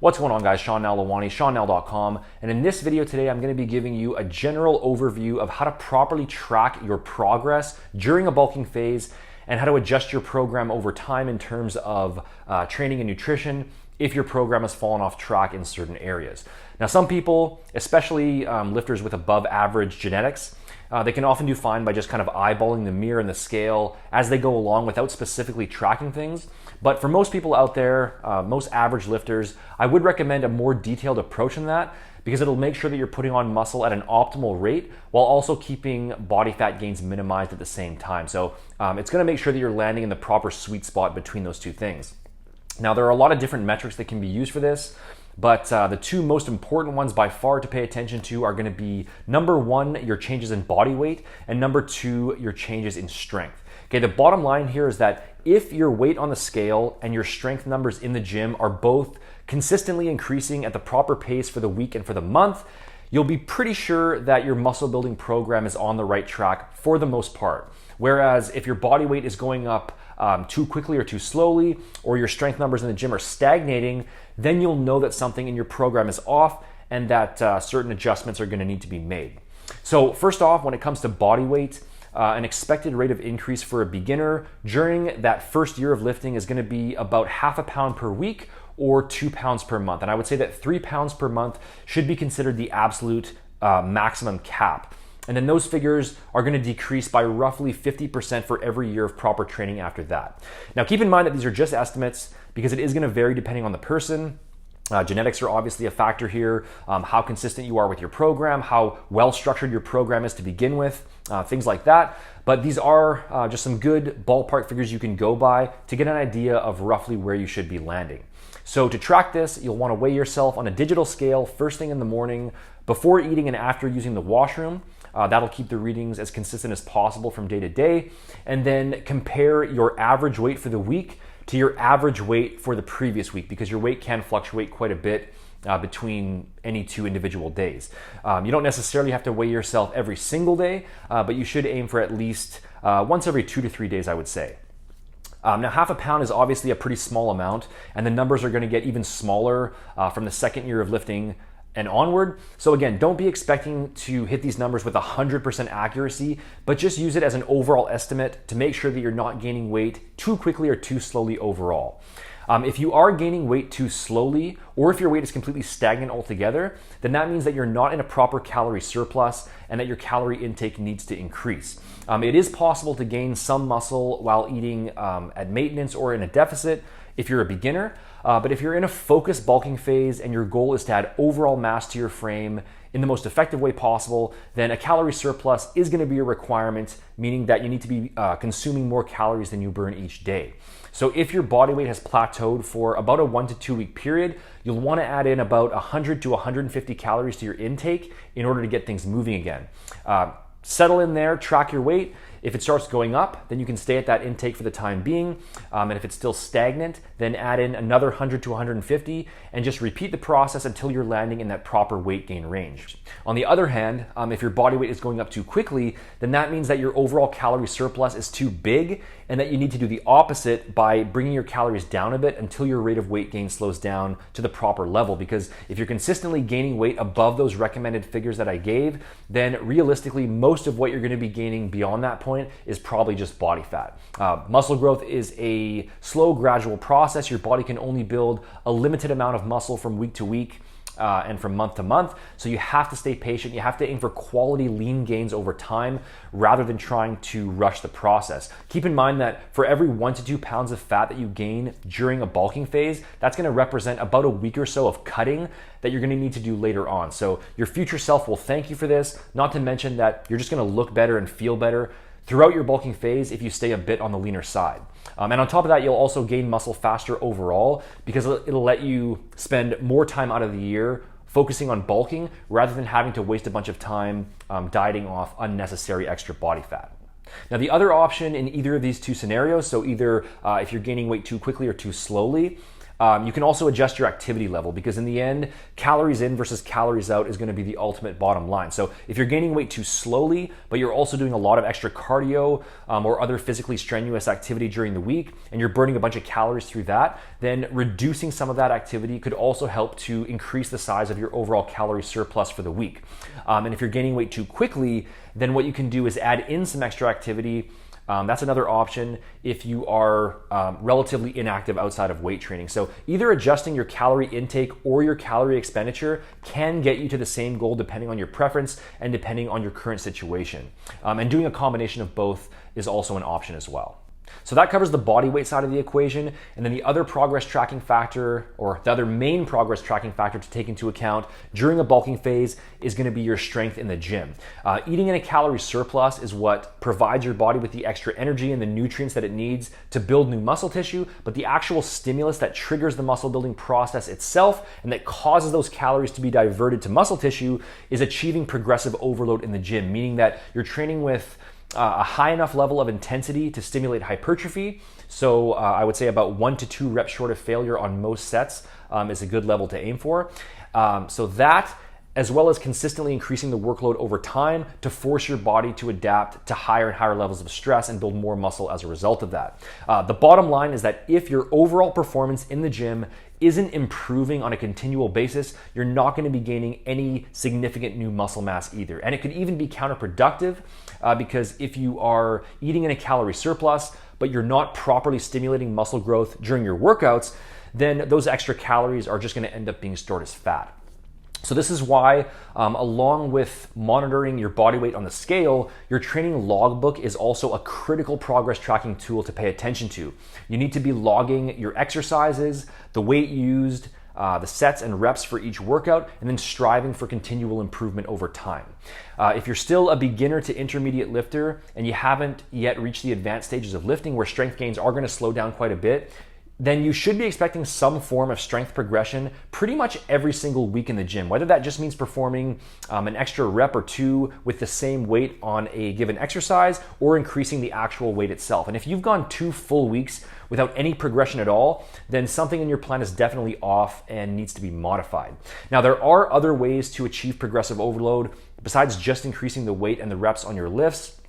What's going on, guys? Sean Nalawani, SeanNal.com, and in this video today I'm going to be giving you a general overview of how to properly track your progress during a bulking phase and how to adjust your program over time in terms of training and nutrition if your program has fallen off track in certain areas. Now, some people, especially lifters with above average genetics, they can often do fine by just kind of eyeballing the mirror and the scale as they go along without specifically tracking things. But for most people out there, most average lifters, I would recommend a more detailed approach than that because it'll make sure that you're putting on muscle at an optimal rate while also keeping body fat gains minimized at the same time. So it's gonna make sure that you're landing in the proper sweet spot between those two things. Now, there are a lot of different metrics that can be used for this, but the two most important ones by far to pay attention to are going to be number one, your changes in body weight, and number two, your changes in strength. Okay, the bottom line here is that if your weight on the scale and your strength numbers in the gym are both consistently increasing at the proper pace for the week and for the month, you'll be pretty sure that your muscle building program is on the right track for the most part. Whereas if your body weight is going up too quickly or too slowly, or your strength numbers in the gym are stagnating, then you'll know that something in your program is off and that certain adjustments are going to need to be made. So first off, when it comes to body weight, an expected rate of increase for a beginner during that first year of lifting is going to be about half a pound per week or 2 pounds per month. And I would say that 3 pounds per month should be considered the absolute maximum cap. And then those figures are going to decrease by roughly 50% for every year of proper training after that. Now, keep in mind that these are just estimates because it is going to vary depending on the person. Genetics are obviously a factor here, how consistent you are with your program, how well structured your program is to begin with, things like that. But these are just some good ballpark figures you can go by to get an idea of roughly where you should be landing. So to track this, you'll want to weigh yourself on a digital scale first thing in the morning, before eating and after using the washroom. That'll keep the readings as consistent as possible from day to day. And then compare your average weight for the week to your average weight for the previous week, because your weight can fluctuate quite a bit between any two individual days. You don't necessarily have to weigh yourself every single day, but you should aim for at least once every 2 to 3 days, I would say. Now, half a pound is obviously a pretty small amount, and the numbers are going to get even smaller from the second year of lifting and onward. So again, don't be expecting to hit these numbers with 100% accuracy, but just use it as an overall estimate to make sure that you're not gaining weight too quickly or too slowly overall. If you are gaining weight too slowly, or if your weight is completely stagnant altogether, then that means that you're not in a proper calorie surplus and that your calorie intake needs to increase. It is possible to gain some muscle while eating at maintenance or in a deficit if you're a beginner, but if you're in a focused bulking phase and your goal is to add overall mass to your frame in the most effective way possible, then a calorie surplus is going to be a requirement, meaning that you need to be consuming more calories than you burn each day. So if your body weight has plateaued for about a 1 to 2 week period, you'll want to add in about 100 to 150 calories to your intake in order to get things moving again. Settle in there, track your weight. If it starts going up, then you can stay at that intake for the time being. And if it's still stagnant, then add in another 100 to 150 and just repeat the process until you're landing in that proper weight gain range. On the other hand, if your body weight is going up too quickly, then that means that your overall calorie surplus is too big and that you need to do the opposite by bringing your calories down a bit until your rate of weight gain slows down to the proper level. Because if you're consistently gaining weight above those recommended figures that I gave, then realistically, most of what you're going to be gaining beyond that point is probably just body fat. Muscle growth is a slow, gradual process. Your body can only build a limited amount of muscle from week to week and from month to month. So you have to stay patient. You have to aim for quality lean gains over time rather than trying to rush the process. Keep in mind that for every 1 to 2 pounds of fat that you gain during a bulking phase, that's going to represent about a week or so of cutting that you're going to need to do later on. So your future self will thank you for this, not to mention that you're just going to look better and feel better throughout your bulking phase if you stay a bit on the leaner side. And on top of that, you'll also gain muscle faster overall because it'll let you spend more time out of the year focusing on bulking rather than having to waste a bunch of time dieting off unnecessary extra body fat. Now, the other option in either of these two scenarios, so either if you're gaining weight too quickly or too slowly, You can also adjust your activity level, because in the end, calories in versus calories out is going to be the ultimate bottom line. So if you're gaining weight too slowly, but you're also doing a lot of extra cardio or other physically strenuous activity during the week, and you're burning a bunch of calories through that, then reducing some of that activity could also help to increase the size of your overall calorie surplus for the week. And if you're gaining weight too quickly, then what you can do is add in some extra activity. That's another option if you are relatively inactive outside of weight training. So either adjusting your calorie intake or your calorie expenditure can get you to the same goal depending on your preference and depending on your current situation. And doing a combination of both is also an option as well. So that covers the body weight side of the equation. And then the other progress tracking factor, or the other main progress tracking factor to take into account during a bulking phase, is going to be your strength in the gym. Eating in a calorie surplus is what provides your body with the extra energy and the nutrients that it needs to build new muscle tissue, but the actual stimulus that triggers the muscle building process itself and that causes those calories to be diverted to muscle tissue is achieving progressive overload in the gym, meaning that you're training with a high enough level of intensity to stimulate hypertrophy. So I would say about 1 to 2 reps short of failure on most sets is a good level to aim for. So that, as well as consistently increasing the workload over time to force your body to adapt to higher and higher levels of stress and build more muscle as a result of that. The bottom line is that if your overall performance in the gym isn't improving on a continual basis, you're not going to be gaining any significant new muscle mass either. And it could even be counterproductive because if you are eating in a calorie surplus, but you're not properly stimulating muscle growth during your workouts, then those extra calories are just going to end up being stored as fat. So this is why, along with monitoring your body weight on the scale, your training logbook is also a critical progress tracking tool to pay attention to. You need to be logging your exercises, the weight used, the sets and reps for each workout, and then striving for continual improvement over time. If you're still a beginner to intermediate lifter and you haven't yet reached the advanced stages of lifting where strength gains are going to slow down quite a bit, then you should be expecting some form of strength progression pretty much every single week in the gym, whether that just means performing an extra rep or two with the same weight on a given exercise or increasing the actual weight itself. And if you've gone 2 full weeks without any progression at all, then something in your plan is definitely off and needs to be modified. Now, there are other ways to achieve progressive overload besides just increasing the weight and the reps on your lifts.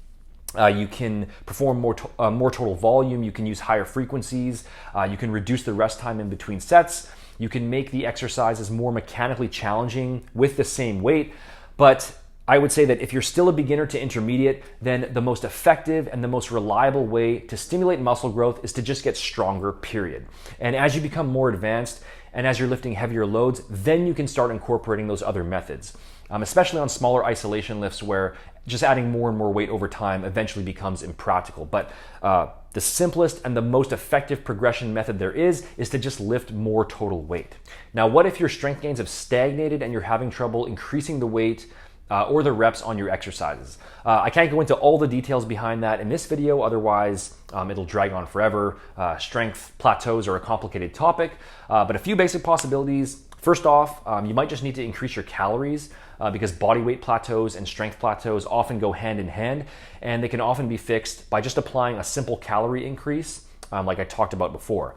You can perform more total volume, you can use higher frequencies, you can reduce the rest time in between sets, you can make the exercises more mechanically challenging with the same weight. But I would say that if you're still a beginner to intermediate, then the most effective and the most reliable way to stimulate muscle growth is to just get stronger, period. And as you become more advanced and as you're lifting heavier loads, then you can start incorporating those other methods, especially on smaller isolation lifts where just adding more and more weight over time eventually becomes impractical. But the simplest and the most effective progression method there is to just lift more total weight. Now, what if your strength gains have stagnated and you're having trouble increasing the weight or the reps on your exercises? I can't go into all the details behind that in this video, otherwise it'll drag on forever. Strength plateaus are a complicated topic, but a few basic possibilities. First off, you might just need to increase your calories because body weight plateaus and strength plateaus often go hand in hand, and they can often be fixed by just applying a simple calorie increase, like I talked about before.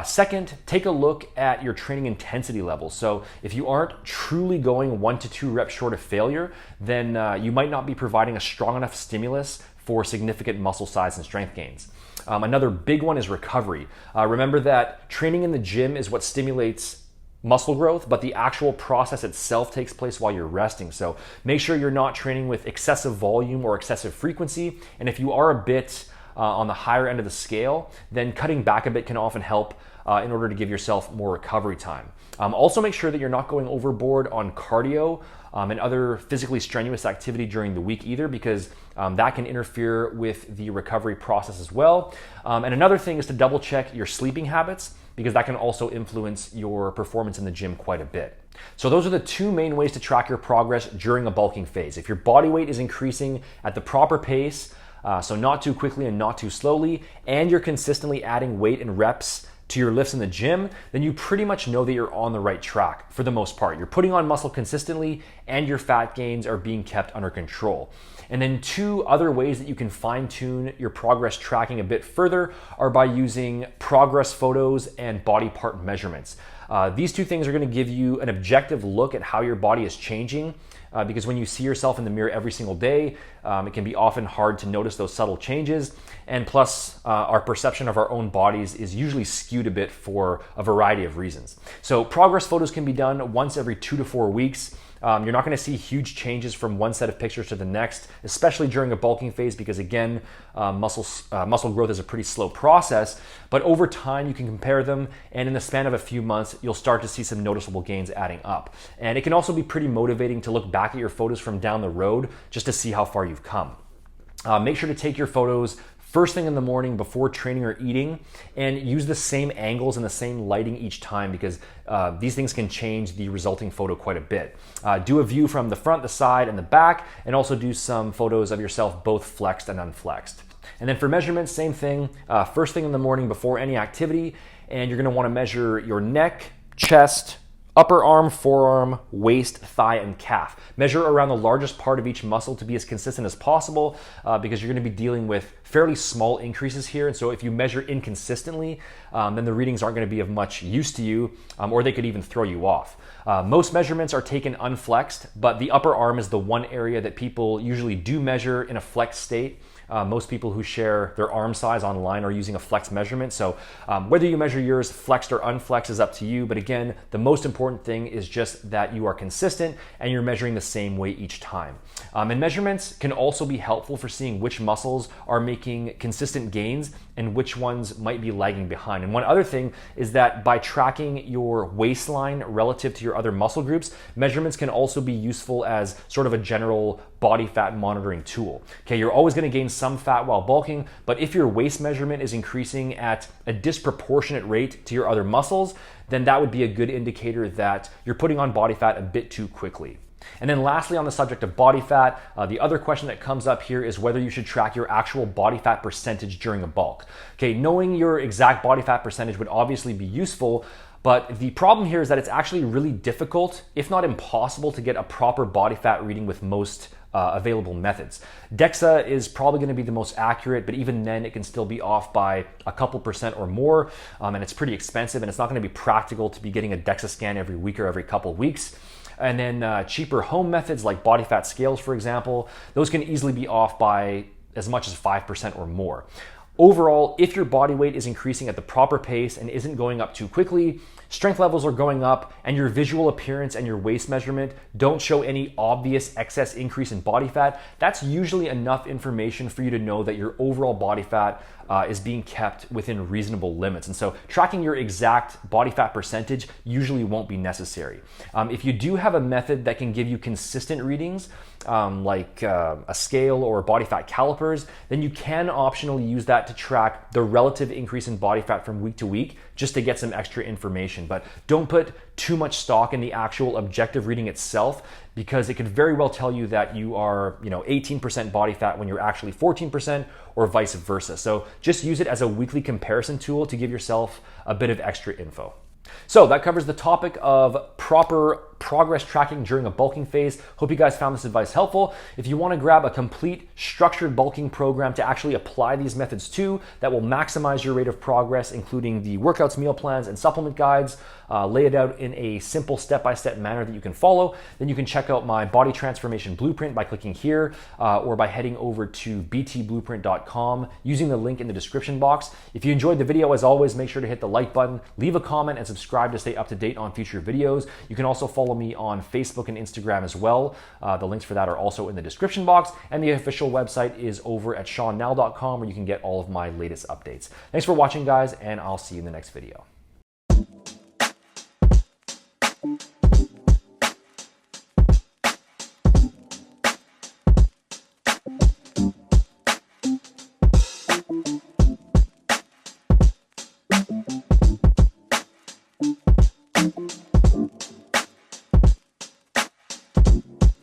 Second, take a look at your training intensity levels. So if you aren't truly going 1 to 2 reps short of failure, then you might not be providing a strong enough stimulus for significant muscle size and strength gains. Another big one is recovery. Remember that training in the gym is what stimulates muscle growth, but the actual process itself takes place while you're resting. So make sure you're not training with excessive volume or excessive frequency. And if you are a bit on the higher end of the scale, then cutting back a bit can often help in order to give yourself more recovery time. Also make sure that you're not going overboard on cardio and other physically strenuous activity during the week either, because that can interfere with the recovery process as well. And another thing is to double check your sleeping habits, because that can also influence your performance in the gym quite a bit. So those are the 2 main ways to track your progress during a bulking phase. If your body weight is increasing at the proper pace, so not too quickly and not too slowly, and you're consistently adding weight and reps to your lifts in the gym, then you pretty much know that you're on the right track for the most part. You're putting on muscle consistently and your fat gains are being kept under control. And then two other ways that you can fine-tune your progress tracking a bit further are by using progress photos and body part measurements. These two things are going to give you an objective look at how your body is changing, because when you see yourself in the mirror every single day, it can be often hard to notice those subtle changes. And plus, our perception of our own bodies is usually skewed a bit for a variety of reasons. So progress photos can be done once every 2 to 4 weeks. You're not going to see huge changes from one set of pictures to the next, especially during a bulking phase, because again, muscle growth is a pretty slow process. But over time, you can compare them, and in the span of a few months, you'll start to see some noticeable gains adding up. And it can also be pretty motivating to look back at your photos from down the road just to see how far you've come. Make sure to take your photos first thing in the morning before training or eating, and use the same angles and the same lighting each time, because these things can change the resulting photo quite a bit. Do a view from the front, the side, and the back, and also do some photos of yourself both flexed and unflexed. And then for measurements, same thing, first thing in the morning before any activity, and you're gonna wanna measure your neck, chest, upper arm, forearm, waist, thigh, and calf. Measure around the largest part of each muscle to be as consistent as possible, because you're going to be dealing with fairly small increases here. And so if you measure inconsistently, then the readings aren't going to be of much use to you, or they could even throw you off. Most measurements are taken unflexed, but the upper arm is the one area that people usually do measure in a flexed state. Most people who share their arm size online are using a flex measurement. So whether you measure yours flexed or unflexed is up to you. But again, the most important thing is just that you are consistent and you're measuring the same way each time. And measurements can also be helpful for seeing which muscles are making consistent gains and which ones might be lagging behind. And one other thing is that by tracking your waistline relative to your other muscle groups, measurements can also be useful as sort of a general body fat monitoring tool. Okay, you're always going to gain some fat while bulking, but if your waist measurement is increasing at a disproportionate rate to your other muscles, then that would be a good indicator that you're putting on body fat a bit too quickly. And then lastly, on the subject of body fat, the other question that comes up here is whether you should track your actual body fat percentage during a bulk. Okay, knowing your exact body fat percentage would obviously be useful, but the problem here is that it's actually really difficult, if not impossible, to get a proper body fat reading with most available methods. DEXA is probably going to be the most accurate, but even then it can still be off by a couple percent or more, and it's pretty expensive, and it's not going to be practical to be getting a DEXA scan every week or every couple weeks. And then cheaper home methods like body fat scales, for example, those can easily be off by as much as 5% or more. Overall, if your body weight is increasing at the proper pace and isn't going up too quickly, strength levels are going up, and your visual appearance and your waist measurement don't show any obvious excess increase in body fat, that's usually enough information for you to know that your overall body fat is being kept within reasonable limits. And so tracking your exact body fat percentage usually won't be necessary. If you do have a method that can give you consistent readings, like a scale or body fat calipers, then you can optionally use that to track the relative increase in body fat from week to week, just to get some extra information. But don't put too much stock in the actual objective reading itself, because it could very well tell you that you are 18% body fat when you're actually 14%, or vice versa. So just use it as a weekly comparison tool to give yourself a bit of extra info. So that covers the topic of proper progress tracking during a bulking phase. Hope you guys found this advice helpful. If you want to grab a complete structured bulking program to actually apply these methods to, that will maximize your rate of progress, including the workouts, meal plans, and supplement guides, lay it out in a simple step-by-step manner that you can follow, then you can check out my body transformation blueprint by clicking here, or by heading over to btblueprint.com using the link in the description box. If you enjoyed the video, as always, make sure to hit the like button, leave a comment, and subscribe to stay up to date on future videos. You can also follow me on Facebook and Instagram as well. The links for that are also in the description box, and the official website is over at seannell.com, where you can get all of my latest updates. Thanks for watching, guys, and I'll see you in the next video.